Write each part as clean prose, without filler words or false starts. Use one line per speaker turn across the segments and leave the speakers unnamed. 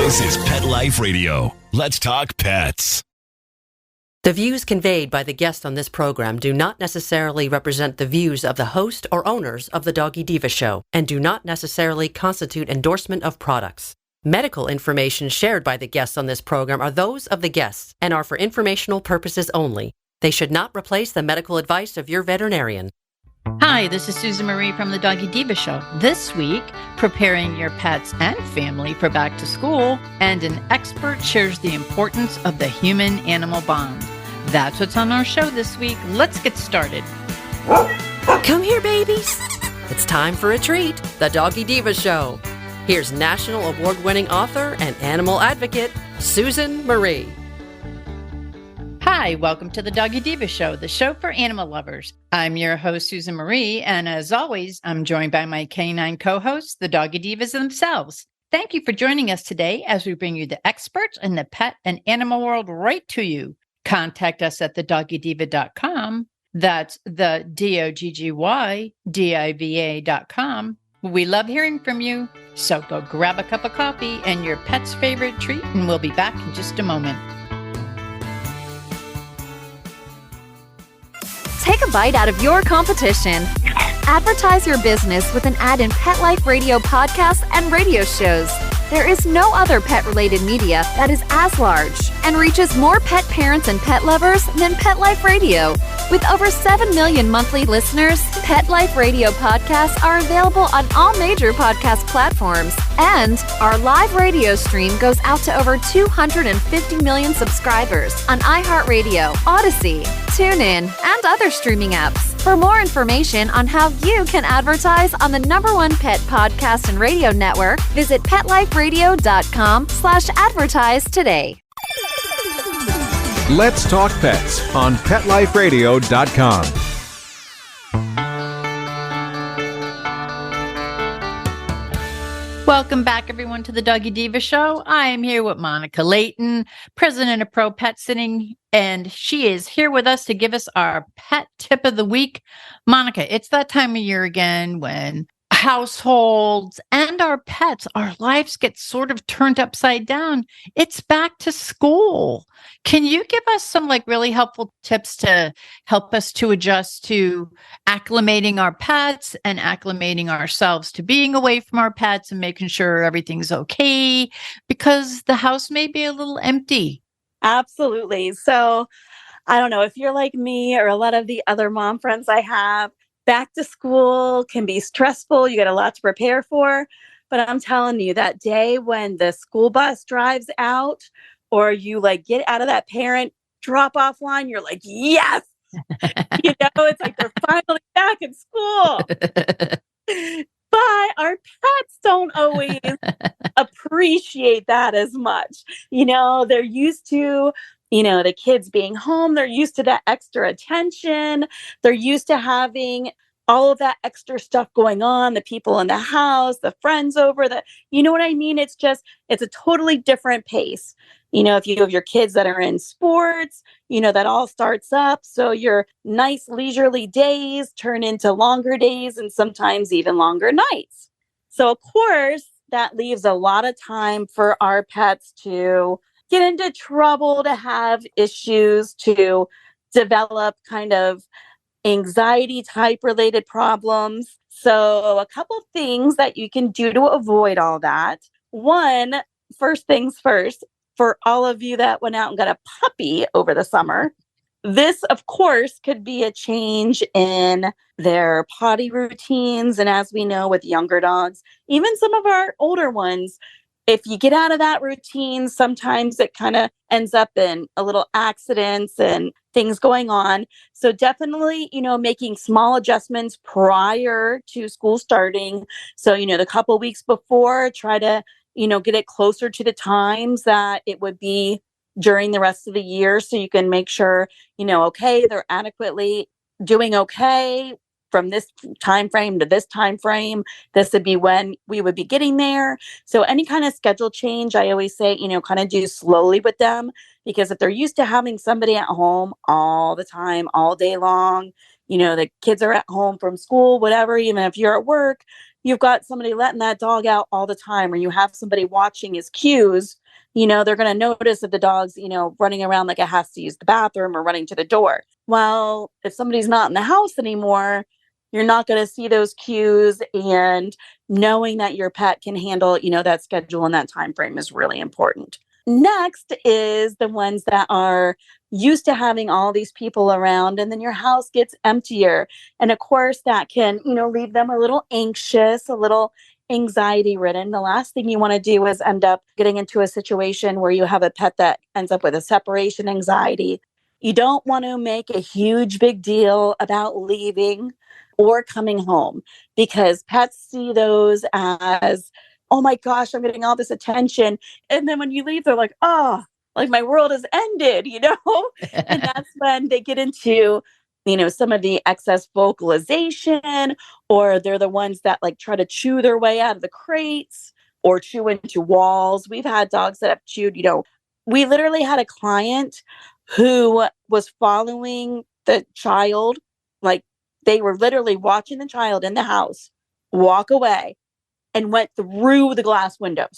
This is Pet Life Radio. Let's talk pets.
The views conveyed by the guests on this program do not necessarily represent the views of the host or owners of the Doggy Diva Show and do not necessarily constitute endorsement of products. Medical information shared by the guests on this program are those of the guests and are for informational purposes only. They should not replace the medical advice of your veterinarian.
Hi, this is Susan Marie from the Doggy Diva Show. This week, preparing your pets and family for back to school, and an expert shares the importance of the human-animal bond. That's what's on our show this week. Let's get started.
Come here, babies. It's time for a treat, the Doggy Diva Show. Here's national award-winning author and animal advocate, Susan Marie.
Hi, welcome to the Doggy Diva Show, the show for animal lovers. I'm your host, Susan Marie, and as always, I'm joined by my canine co-hosts, the Doggy Divas themselves. Thank you for joining us today as we bring you the experts in the pet and animal world right to you. Contact us at thedoggydiva.com. That's the DOGGYDIVA.com. We love hearing from you, so go grab a cup of coffee and your pet's favorite treat, and we'll be back in just a moment.
Take a bite out of your competition. Advertise your business with an ad in Pet Life Radio podcasts and radio shows. There is no other pet-related media that is as large and reaches more pet parents and pet lovers than Pet Life Radio. With over 7 million monthly listeners, Pet Life Radio podcasts are available on all major podcast platforms. And our live radio stream goes out to over 250 million subscribers on iHeartRadio, Odyssey, TuneIn, and other streaming apps. For more information on how you can advertise on the #1 pet podcast and radio network, visit PetLifeRadio.com/advertise today.
Let's Talk Pets on PetLifeRadio.com.
Welcome back, everyone, to the Doggy Diva Show. I am here with Monica Leighton, president of Pro Pet Sitting, and she is here with us to give us our pet tip of the week. Monica, it's that time of year again when households and our pets, our lives get sort of turned upside down. It's back to school. Can you give us some really helpful tips to help us to adjust to acclimating our pets and acclimating ourselves to being away from our pets and making sure everything's okay because the house may be a little empty?
Absolutely. So I don't know if you're like me or a lot of the other mom friends I have. Back to school can be stressful. You got a lot to prepare for. But I'm telling you, that day when the school bus drives out or you get out of that parent drop-off line, you're like, yes! It's like they're finally back in school. But our pets don't always appreciate that as much. They're used to the kids being home. They're used to that extra attention. They're used to having all of that extra stuff going on, the people in the house, the friends over, you know what I mean? It's a totally different pace. If you have your kids that are in sports, that all starts up. So your nice leisurely days turn into longer days and sometimes even longer nights. So of course, that leaves a lot of time for our pets to get into trouble, to have issues, to develop kind of anxiety type related problems. So a couple things that you can do to avoid all that. One, first things first, for all of you that went out and got a puppy over the summer, this, of course, could be a change in their potty routines. And as we know with younger dogs, even some of our older ones, if you get out of that routine, sometimes it kind of ends up in a little accidents and things going on. So definitely, making small adjustments prior to school starting. So, the couple weeks before, try to, get it closer to the times that it would be during the rest of the year. So you can make sure, okay, they're adequately doing okay from this time frame to this time frame. This would be when we would be getting there. So any kind of schedule change, I always say, kind of do slowly with them, because if they're used to having somebody at home all the time, all day long, the kids are at home from school, whatever, even if you're at work, you've got somebody letting that dog out all the time, or you have somebody watching his cues, they're going to notice that the dog's, running around like it has to use the bathroom or running to the door. Well, if somebody's not in the house anymore, you're not going to see those cues, and knowing that your pet can handle, that schedule and that time frame is really important. Next is the ones that are used to having all these people around, and then your house gets emptier. And of course, that can, leave them a little anxious, a little anxiety ridden. The last thing you want to do is end up getting into a situation where you have a pet that ends up with a separation anxiety. You don't want to make a huge big deal about leaving or coming home, because pets see those as, oh my gosh, I'm getting all this attention. And then when you leave, they're like, oh, like my world has ended, And that's when they get into, some of the excess vocalization, or they're the ones that like try to chew their way out of the crates or chew into walls. We've had dogs that have chewed, we literally had a client who was following the child, like they were literally watching the child in the house walk away, and went through the glass windows.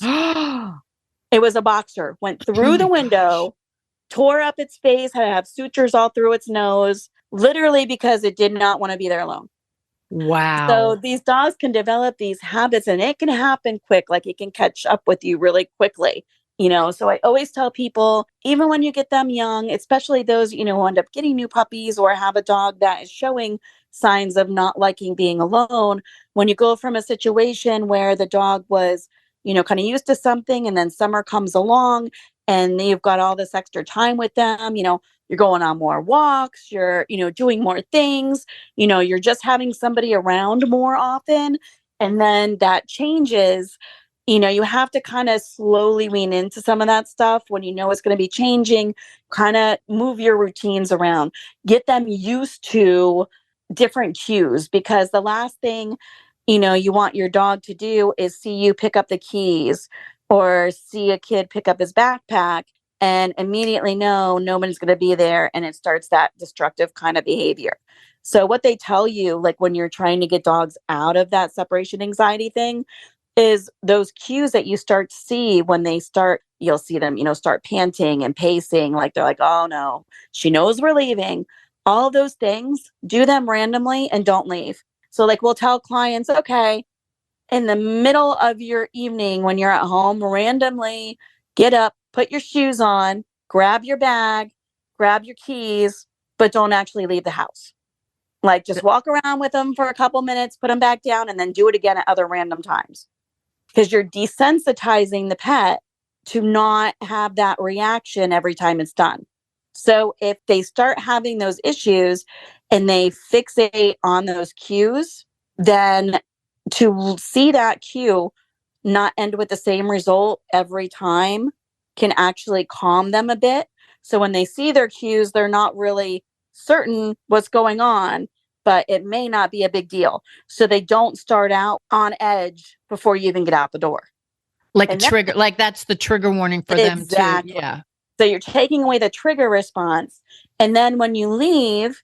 It was a boxer, went through the window, tore up its face, had to have sutures all through its nose, literally because it did not want to be there alone.
Wow.
So these dogs can develop these habits, and it can happen quick. Like it can catch up with you really quickly. So I always tell people, even when you get them young, especially those, who end up getting new puppies or have a dog that is showing signs of not liking being alone, when you go from a situation where the dog was, kind of used to something, and then summer comes along and you've got all this extra time with them, you're going on more walks, you're, doing more things, you're just having somebody around more often. And then that changes. You have to kind of slowly lean into some of that stuff when it's going to be changing, kind of move your routines around, get them used to different cues, because the last thing, you want your dog to do is see you pick up the keys or see a kid pick up his backpack and immediately know nobody's going to be there. And it starts that destructive kind of behavior. So what they tell you, like when you're trying to get dogs out of that separation anxiety thing, is those cues that you start to see when they start, you'll see them, start panting and pacing, like they're like, oh no, she knows we're leaving. All those things, do them randomly and don't leave. So like we'll tell clients, okay, in the middle of your evening when you're at home, randomly get up, put your shoes on, grab your bag, grab your keys, but don't actually leave the house. Like just walk around with them for a couple minutes, put them back down, and then do it again at other random times. Because you're desensitizing the pet to not have that reaction every time it's done. So if they start having those issues and they fixate on those cues, then to see that cue not end with the same result every time can actually calm them a bit. So when they see their cues, they're not really certain what's going on, but it may not be a big deal. So they don't start out on edge before you even get out the door.
Like a trigger, like that's the trigger warning for them too. Yeah.
So you're taking away the trigger response. And then when you leave,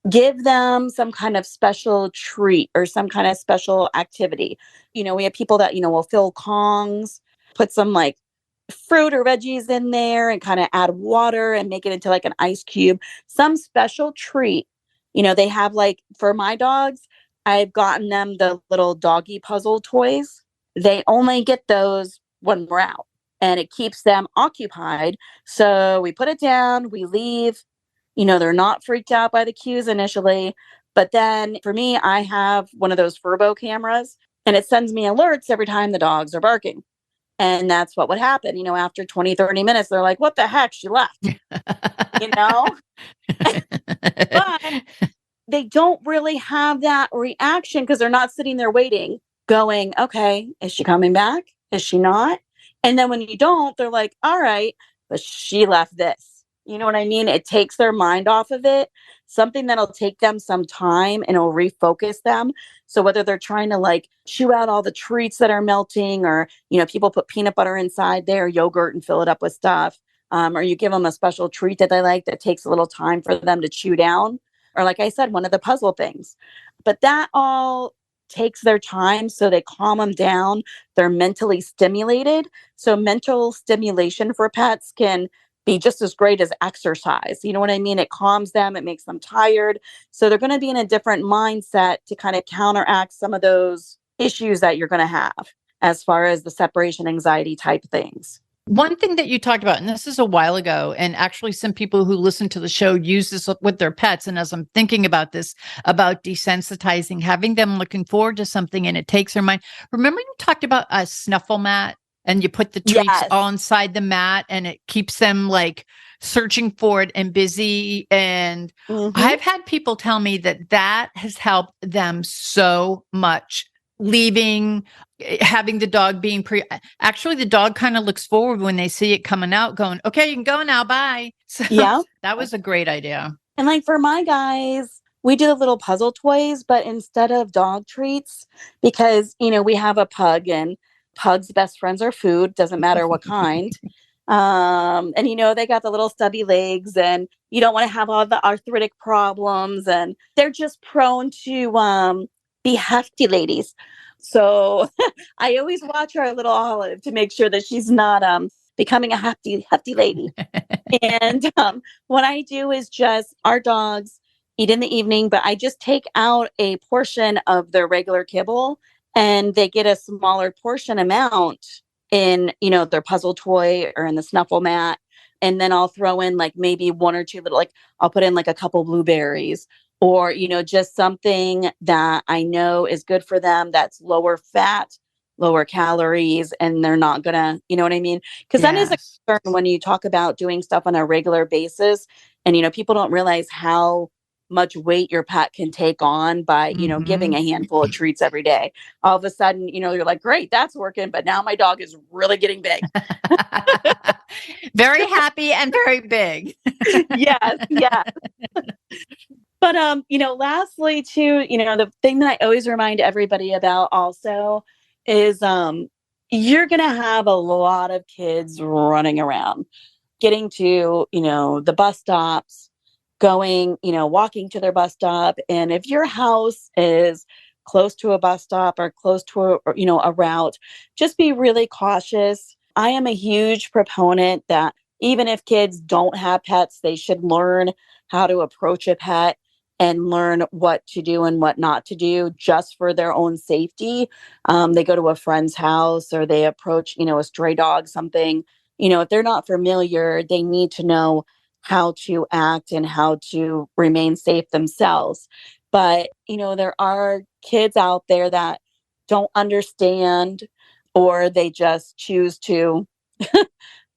give them some kind of special treat or some kind of special activity. We have people that, will fill Kongs, put some like fruit or veggies in there and kind of add water and make it into like an ice cube, some special treat. They have like, for my dogs, I've gotten them the little doggy puzzle toys. They only get those when we're out, and it keeps them occupied. So we put it down, we leave, they're not freaked out by the cues initially. But then for me, I have one of those Furbo cameras, and it sends me alerts every time the dogs are barking. And that's what would happen. After 20, 30 minutes, they're like, what the heck? She left, But they don't really have that reaction because they're not sitting there waiting, going, okay, is she coming back? Is she not? And then when you don't, they're like, all right, but she left this. You know what I mean? It takes their mind off of it, something that'll take them some time and it'll refocus them. So whether they're trying to like chew out all the treats that are melting, or, people put peanut butter inside their yogurt and fill it up with stuff, or you give them a special treat that they like that takes a little time for them to chew down. Or like I said, one of the puzzle things. But that all takes their time, so they calm them down. They're mentally stimulated. So mental stimulation for pets can be just as great as exercise. You know what I mean? It calms them, it makes them tired. So they're going to be in a different mindset to kind of counteract some of those issues that you're going to have as far as the separation anxiety type things.
One thing that you talked about, and this is a while ago, and actually some people who listen to the show use this with their pets. And as I'm thinking about this, about desensitizing, having them looking forward to something and it takes their mind. Remember you talked about a snuffle mat and you put the treats
Yes.
all inside the mat and it keeps them like searching for it and busy. And I've had people tell me that that has helped them so much. Leaving, having the dog being actually the dog kind of looks forward when they see it coming out going, okay, you can go now. Bye. So
Yeah.
that was a great idea.
And like for my guys, we do the little puzzle toys, but instead of dog treats, because, you know, we have a pug and pugs' best friends are food, doesn't matter what kind. And, you know, they got the little stubby legs and you don't want to have all the arthritic problems and they're just prone to, be hefty ladies. So I always watch our little Olive to make sure that she's not becoming a hefty lady. And what I do is just our dogs eat in the evening, but I just take out a portion of their regular kibble and they get a smaller portion amount in, you know, their puzzle toy or in the snuffle mat. And then I'll throw in like maybe one or two little, like I'll put in like a couple blueberries or, you know, just something that I know is good for them that's lower fat, lower calories, and they're not gonna, you know what I mean? Because that is a concern when you talk about doing stuff on a regular basis. And, you know, people don't realize how much weight your pet can take on by, you know, giving a handful of treats every day. All of a sudden, you know, you're like, great, that's working. But now my dog is really getting big.
Very happy and very big.
Yes. But, you know, lastly too, you know, the thing that I always remind everybody about also is, you're going to have a lot of kids running around, getting to, you know, the bus stops, going, you know, walking to their bus stop. And if your house is close to a bus stop or close to a, you know, a route, just be really cautious. I am a huge proponent that even if kids don't have pets, they should learn how to approach a pet and learn what to do and what not to do just for their own safety. They go to a friend's house or they approach, you know, a stray dog, something, you know, if they're not familiar, they need to know how to act and how to remain safe themselves. But, you know, there are kids out there that don't understand or they just choose to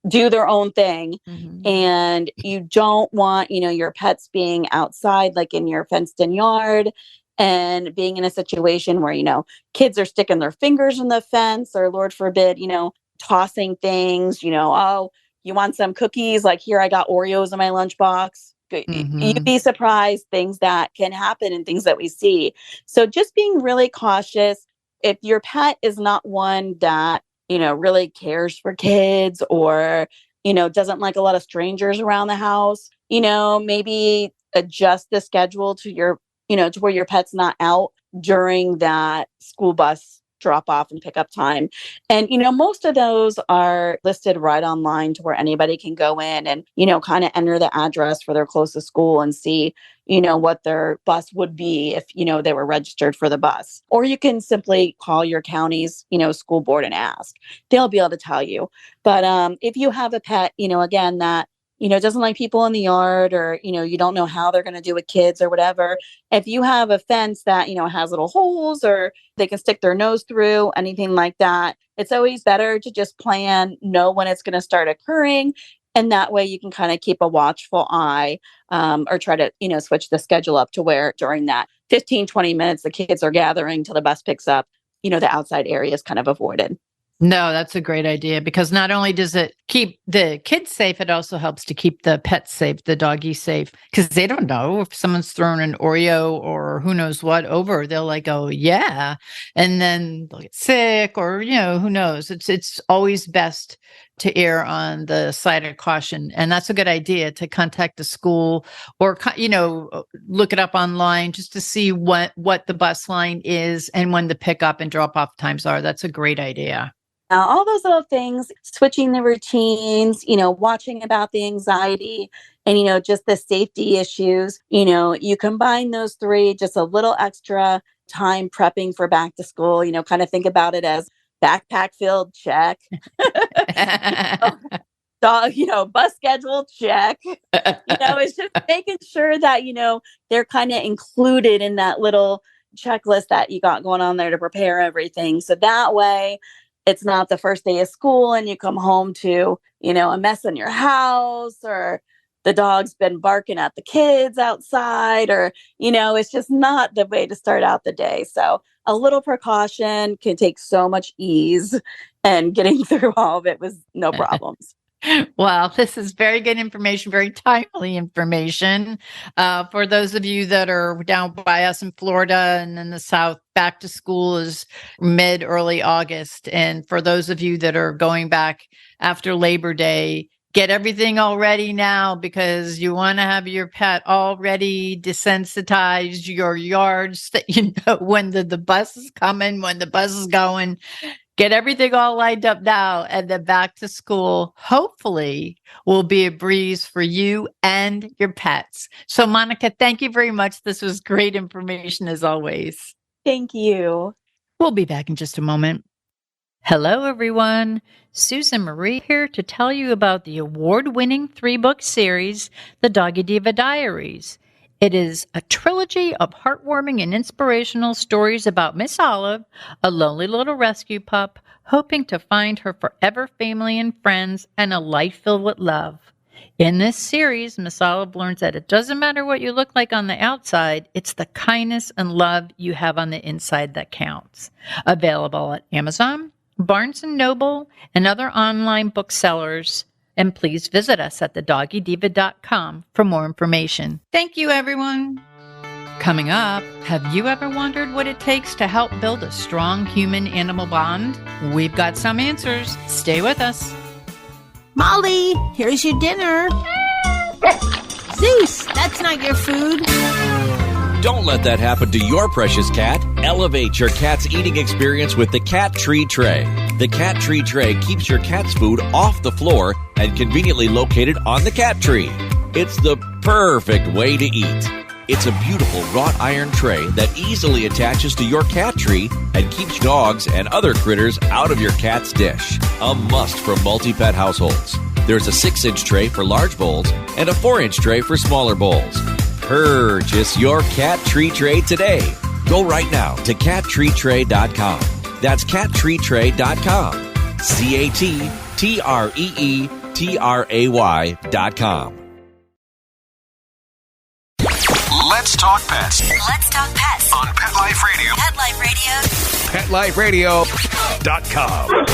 do their own thing. And you don't want, you know, your pets being outside, like in your fenced in yard and being in a situation where, you know, kids are sticking their fingers in the fence or Lord forbid, you know, tossing things, you know, oh, you want some cookies? Like here, I got Oreos in my lunchbox. You'd be surprised things that can happen and things that we see. So just being really cautious. If your pet is not one that, you know, really cares for kids or, you know, doesn't like a lot of strangers around the house, you know, maybe adjust the schedule to your, you know, to where your pet's not out during that school bus drop off and pick up time. And, you know, most of those are listed right online to where anybody can go in and, you know, kind of enter the address for their closest school and see, you know, what their bus would be if, you know, they were registered for the bus. Or you can simply call your county's, you know, school board and ask. They'll be able to tell you. But if you have a pet, you know, again, that, you know, doesn't like people in the yard or, you know, you don't know how they're going to do with kids or whatever. If you have a fence that, you know, has little holes or they can stick their nose through, anything like that, it's always better to just plan, know when it's going to start occurring. And that way you can kind of keep a watchful eye or try to, you know, switch the schedule up to where during that 15, 20 minutes, the kids are gathering till the bus picks up, you know, the outside area is kind of avoided.
No, that's a great idea because not only does it keep the kids safe, it also helps to keep the pets safe, the doggy safe, because they don't know if someone's thrown an Oreo or who knows what over. They'll like, oh, yeah. And then they'll get sick or, you know, who knows? It's always best to err on the side of caution. And that's a good idea, to contact the school or, look it up online just to see what the bus line is and when the pickup and drop off times are. That's a great idea.
All those little things, switching the routines, watching about the anxiety and, just the safety issues, you combine those three, just a little extra time prepping for back to school, kind of think about it as backpack filled, check. Dog, bus schedule, check. It's just making sure that, they're kind of included in that little checklist that you got going on there to prepare everything. So that way, it's not the first day of school and you come home to, a mess in your house, or the dog's been barking at the kids outside, or, it's just not the way to start out the day. So a little precaution can take so much ease, and getting through all of it was no problems.
Well, this is very good information, very timely information. For those of you that are down by us in Florida and in the South, back to school is early August. And for those of you that are going back after Labor Day, get everything all ready now, because you want to have your pet already desensitized, your yards, that when the bus is coming, when the bus is going. Get everything all lined up now, and then back to school, hopefully, will be a breeze for you and your pets. So, Monica, thank you very much. This was great information as always.
Thank you.
We'll be back in just a moment. Hello, everyone. Susan Marie here to tell you about the award-winning 3-book series, The Doggy Diva Diaries. It is a trilogy of heartwarming and inspirational stories about Miss Olive, a lonely little rescue pup, hoping to find her forever family and friends and a life filled with love. In this series, Miss Olive learns that it doesn't matter what you look like on the outside, it's the kindness and love you have on the inside that counts. Available at Amazon, Barnes & Noble, and other online booksellers. And please visit us at thedoggydiva.com for more information. Thank you, everyone. Coming up, have you ever wondered what it takes to help build a strong human-animal bond? We've got some answers. Stay with us.
Molly, here's your dinner. Zeus, that's not your food.
Don't let that happen to your precious cat. Elevate your cat's eating experience with the Cat Tree Tray. The Cat Tree Tray keeps your cat's food off the floor and conveniently located on the cat tree. It's the perfect way to eat. It's a beautiful wrought iron tray that easily attaches to your cat tree and keeps dogs and other critters out of your cat's dish. A must for multi-pet households. There's a 6-inch tray for large bowls and a 4-inch tray for smaller bowls. Purchase your Cat Tree Tray today. Go right now to cattreetray.com. That's cattreetray.com. cattreetray.com.
Let's talk pets.
Let's talk pets
On Pet Life Radio.
Pet Life Radio.
PetLifeRadio.com.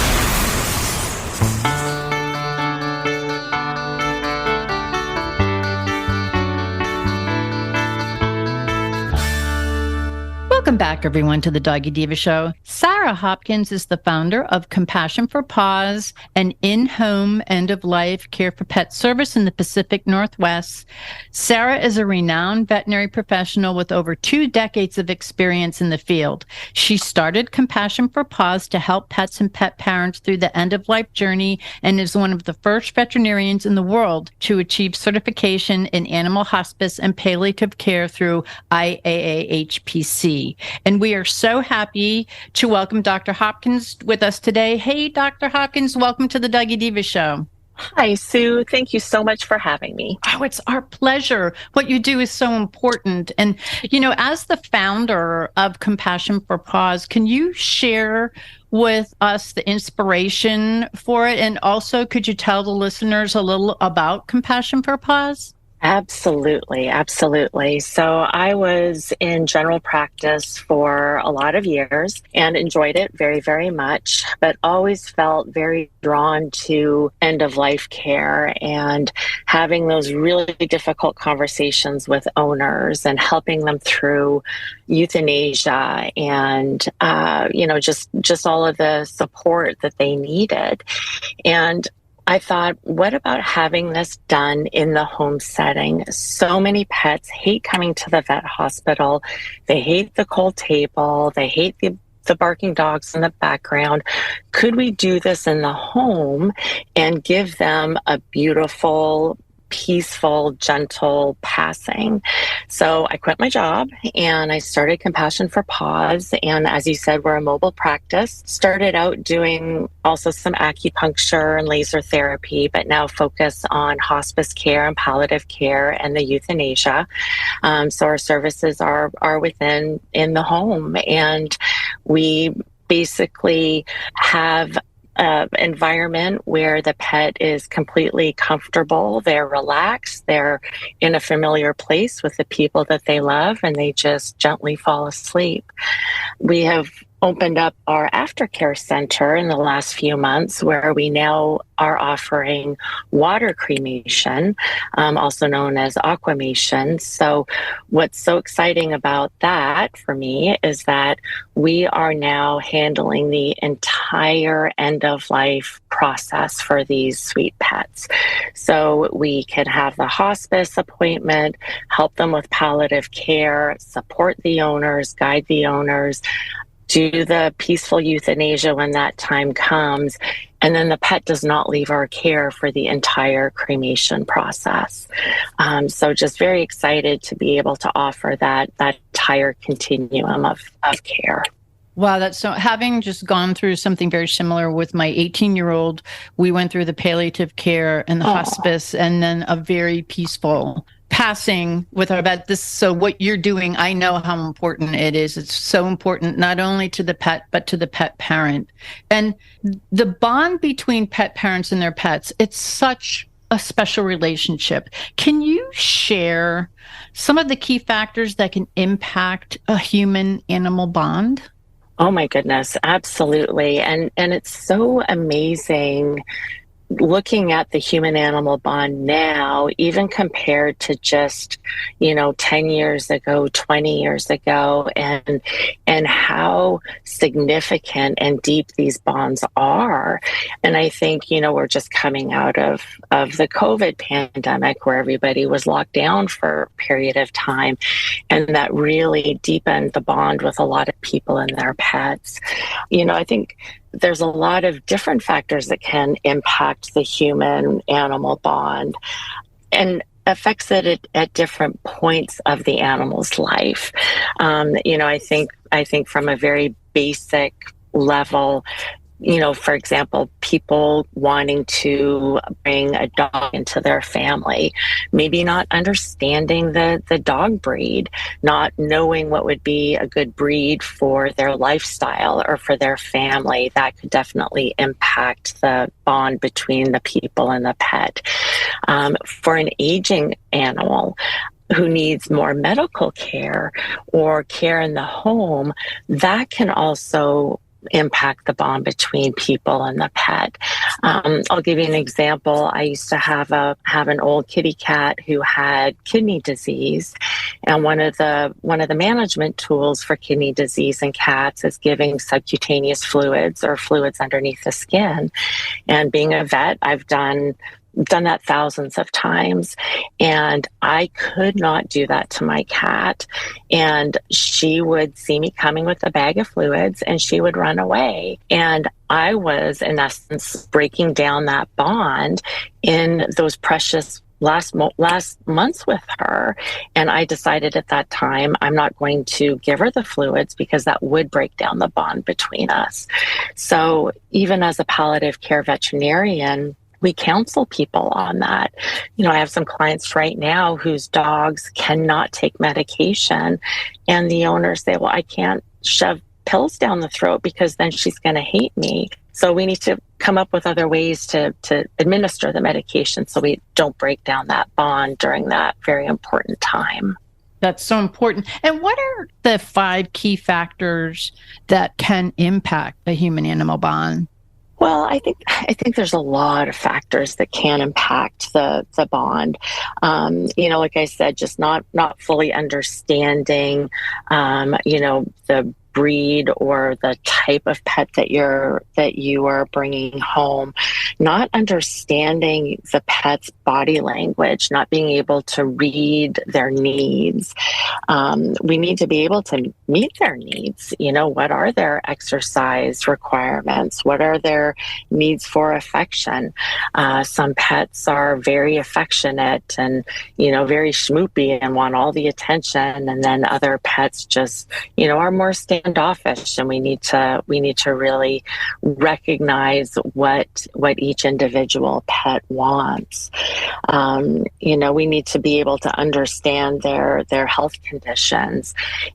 Welcome back, everyone, to the Doggy Diva Show. Sara Hopkins is the founder of Compassion for Paws, an in-home, end-of-life care for pet service in the Pacific Northwest. Sara is a renowned veterinary professional with over 2 decades of experience in the field. She started Compassion for Paws to help pets and pet parents through the end-of-life journey and is one of the first veterinarians in the world to achieve certification in animal hospice and palliative care through IAAHPC. And we are so happy to welcome Dr. Hopkins with us today. Hey, Dr. Hopkins, welcome to the Doggy Diva Show.
Hi, Sue. Thank you so much for having me.
Oh, it's our pleasure. What you do is so important. And, as the founder of Compassion for Paws, can you share with us the inspiration for it? And also, could you tell the listeners a little about Compassion for Paws?
Absolutely. Absolutely. So I was in general practice for a lot of years and enjoyed it very, very much, but always felt very drawn to end of life care and having those really difficult conversations with owners and helping them through euthanasia and, just all of the support that they needed. And I thought, what about having this done in the home setting? So many pets hate coming to the vet hospital. They hate the cold table. They hate the barking dogs in the background. Could we do this in the home and give them a beautiful, peaceful, gentle passing? So I quit my job and I started Compassion for Paws. And as you said, we're a mobile practice. Started out doing also some acupuncture and laser therapy, but now focus on hospice care and palliative care and the euthanasia. So our services are within in the home, and we basically have environment where the pet is completely comfortable, they're relaxed, they're in a familiar place with the people that they love, and they just gently fall asleep. We have opened up our aftercare center in the last few months, where we now are offering water cremation, also known as aquamation. So what's so exciting about that for me is that we are now handling the entire end-of-life process for these sweet pets. So we can have the hospice appointment, help them with palliative care, support the owners, guide the owners, do the peaceful euthanasia when that time comes, and then the pet does not leave our care for the entire cremation process. So just very excited to be able to offer that entire continuum of care.
Wow, that's so, having just gone through something very similar with my 18-year-old, we went through the palliative care and the hospice, and then a very peaceful passing with our pet. So what you're doing, I know how important it is. It's so important, not only to the pet, but to the pet parent. And the bond between pet parents and their pets, it's such a special relationship. Can you share some of the key factors that can impact a human-animal bond?
Oh my goodness, absolutely. And it's so amazing looking at the human-animal bond now, even compared to just, 10 years ago, 20 years ago, and how significant and deep these bonds are. And I think, we're just coming out of the COVID pandemic, where everybody was locked down for a period of time, and that really deepened the bond with a lot of people and their pets. I think there's a lot of different factors that can impact the human-animal bond, and affects it at different points of the animal's life. I think from a very basic level, for example, people wanting to bring a dog into their family, maybe not understanding the dog breed, not knowing what would be a good breed for their lifestyle or for their family, that could definitely impact the bond between the people and the pet. For an aging animal who needs more medical care or care in the home, that can also impact the bond between people and the pet. I'll give you an example. I used to have an old kitty cat who had kidney disease, and one of the management tools for kidney disease in cats is giving subcutaneous fluids or fluids underneath the skin. And being a vet, I've done that thousands of times, and I could not do that to my cat. And she would see me coming with a bag of fluids and she would run away. And I was, in essence, breaking down that bond in those precious last months with her. And I decided at that time, I'm not going to give her the fluids because that would break down the bond between us. So even as a palliative care veterinarian, we counsel people on that. I have some clients right now whose dogs cannot take medication, and the owners say, well, I can't shove pills down the throat because then she's going to hate me. So we need to come up with other ways to administer the medication so we don't break down that bond during that very important time.
That's so important. And what are the 5 key factors that can impact the human-animal bond?
Well, I think there's a lot of factors that can impact the bond. Like I said, just not fully understanding, the breed or the type of pet that you are bringing home, not understanding the pet's body language, not being able to read their needs. We need to be able to meet their needs. What are their exercise requirements? What are their needs for affection? Some pets are very affectionate and, very schmoopy and want all the attention. And then other pets just, are more standoffish, and we need to really recognize what each individual pet wants. We need to be able to understand their health conditions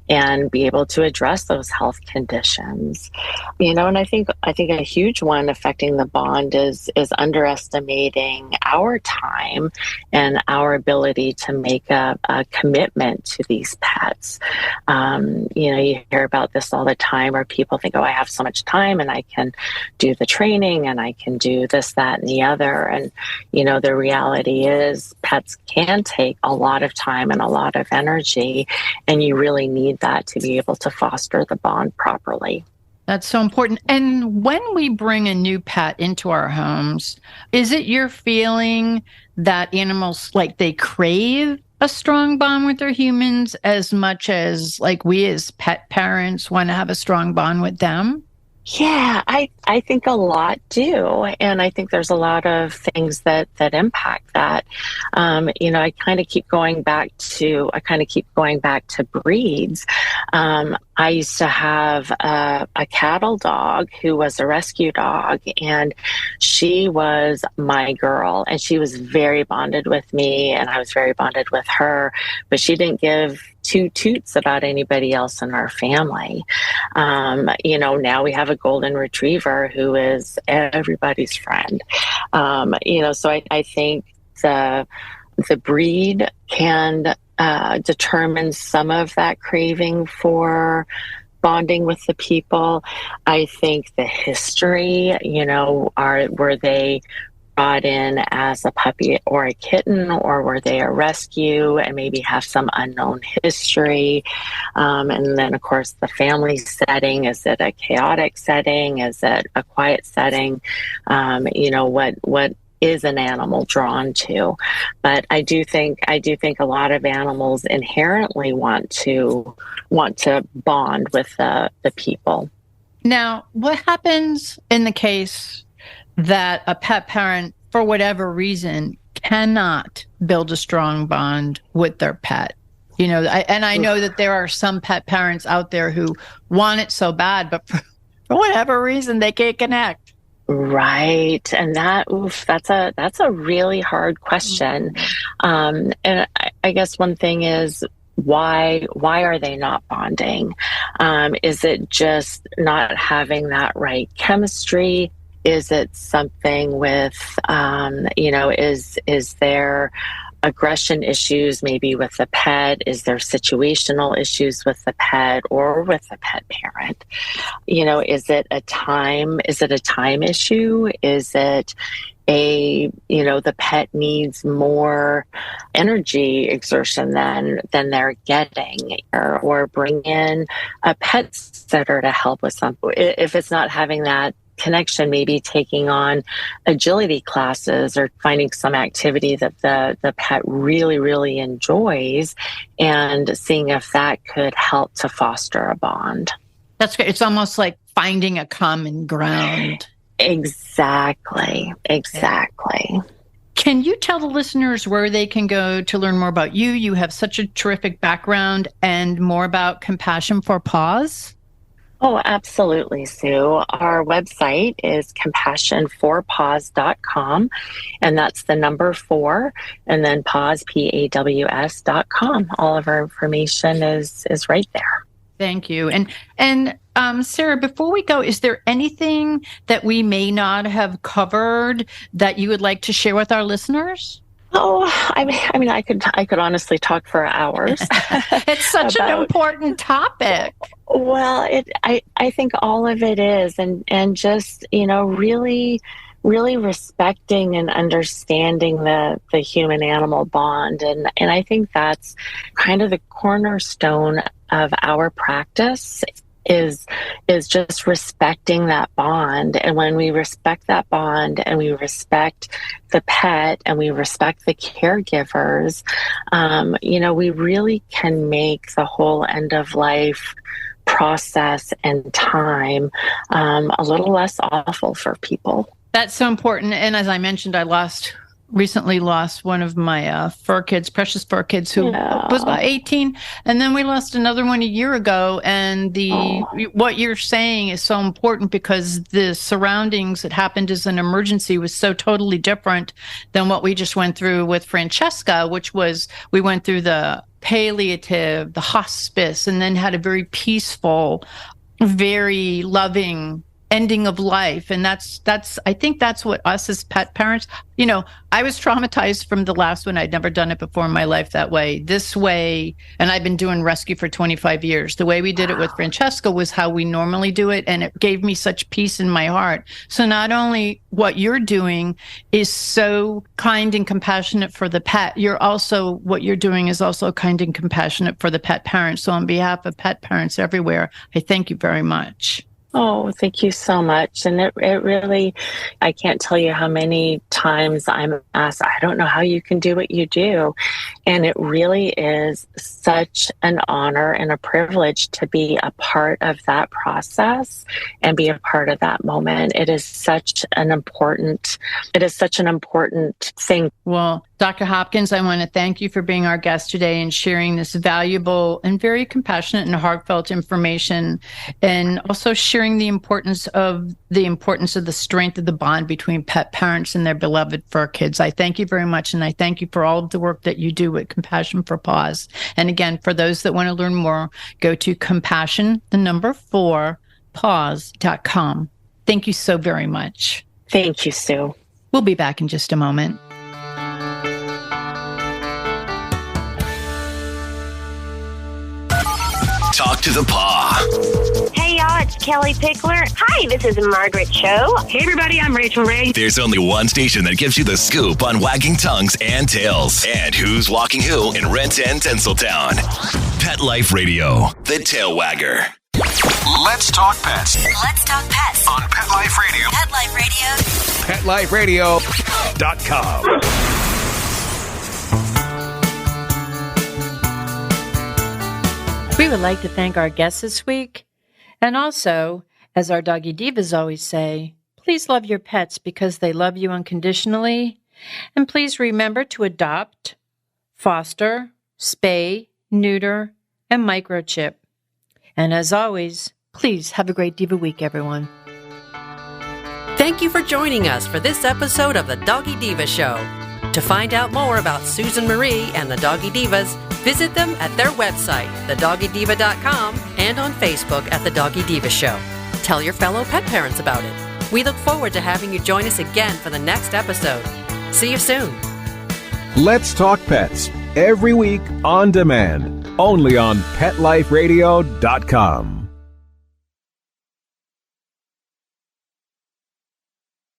and be able to address those health conditions. And I think a huge one affecting the bond is underestimating our time and our ability to make a commitment to these pets. You hear about this all the time, where people think, oh, I have so much time and I can do the training and I can do this, that, and the other. And, the reality is pets can take a lot of time and a lot of energy, and you really need that to be able to foster the bond properly.
That's so important. And when we bring a new pet into our homes, is it your feeling that animals, they crave a strong bond with their humans as much as we as pet parents want to have a strong bond with them?
Yeah, I think a lot do. And I think there's a lot of things that impact that. I kind of keep going back to breeds. I used to have a cattle dog who was a rescue dog, and she was my girl, and she was very bonded with me, and I was very bonded with her, but she didn't give two toots about anybody else in our family. Now we have a golden retriever who is everybody's friend. So I think the breed can determine some of that craving for bonding with the people. I think the history, were they brought in as a puppy or a kitten, or were they a rescue and maybe have some unknown history? And then, of course, the family setting. Is it a chaotic setting? Is it a quiet setting? What is an animal drawn to? But I do think a lot of animals inherently want to bond with the people.
Now, what happens in the case that a pet parent, for whatever reason, cannot build a strong bond with their pet? I know that there are some pet parents out there who want it so bad, but for whatever reason, they can't connect.
Right. And that's a really hard question. And I guess one thing is, why are they not bonding? Is it just not having that right chemistry? Is it something with, is there aggression issues maybe with the pet? Is there situational issues with the pet or with the pet parent? Is it a time issue? Is it the pet needs more energy exertion than they're getting, or bring in a pet sitter to help with something? If it's not having that connection, maybe taking on agility classes or finding some activity that the pet really, really enjoys, and seeing if that could help to foster a bond.
That's great. It's almost like finding a common ground.
Exactly. Can
you tell the listeners where they can go to learn more about you? You have such a terrific background, and more about Compassion for Paws.
Oh, absolutely, Sue. Our website is compassionforpaws.com, and that's the number 4, and then paws, PAWS.com. All of our information is right there.
Thank you. And Sara, before we go, is there anything that we may not have covered that you would like to share with our listeners?
Oh, I mean, I could honestly talk for hours.
It's such an important topic.
Well, I think all of it is, and just, really respecting and understanding the human animal bond. And I think that's kind of the cornerstone of our practice. is just respecting that bond. And when we respect that bond and we respect the pet and we respect the caregivers, we really can make the whole end of life process and time a little less awful for people.
That's so important. And as I mentioned, I recently lost one of my fur kids, precious fur kids, who was about 18. And then we lost another one a year ago. And what you're saying is so important, because the surroundings that happened as an emergency was so totally different than what we just went through with Francesca, which was, we went through the palliative, the hospice, and then had a very peaceful, very loving ending of life. And I think that's what us as pet parents, I was traumatized from the last one. I'd never done it before in my life that way, this way. And I've been doing rescue for 25 years. The way we did it with Francesca was how we normally do it. And it gave me such peace in my heart. So not only what you're doing is so kind and compassionate for the pet, what you're doing is also kind and compassionate for the pet parents. So on behalf of pet parents everywhere, I thank you very much.
Oh, thank you so much. And it really, I can't tell you how many times I'm asked, I don't know how you can do what you do. And it really is such an honor and a privilege to be a part of that process and be a part of that moment. It is such an important thing.
Well, Dr. Hopkins, I want to thank you for being our guest today and sharing this valuable and very compassionate and heartfelt information, and also sharing the importance of the strength of the bond between pet parents and their beloved fur kids. I thank you very much, and I thank you for all of the work that you do with Compassion for Paws. And again, for those that want to learn more, go to compassion4paws.com. Thank you so very much.
Thank you, Sue.
We'll be back in just a moment.
Talk to the paw.
Hey, y'all, it's Kelly Pickler. Hi, this is Margaret Cho. Hey, everybody, I'm Rachel Ray.
There's only one station that gives you the scoop on wagging tongues and tails, and who's walking who in Renton and Tinseltown. Pet Life Radio, the tail wagger.
Let's talk pets.
Let's talk pets
On Pet Life Radio.
Pet Life Radio.
PetLifeRadio.com.
We would like to thank our guests this week. And also, as our Doggy Divas always say, please love your pets because they love you unconditionally. And please remember to adopt, foster, spay, neuter, and microchip. And as always, please have a great Diva week, everyone.
Thank you for joining us for this episode of the Doggy Diva Show. To find out more about Susan Marie and the Doggy Divas, visit them at their website, thedoggydiva.com, and on Facebook at The Doggy Diva Show. Tell your fellow pet parents about it. We look forward to having you join us again for the next episode. See you soon.
Let's Talk Pets, every week on demand, only on PetLifeRadio.com.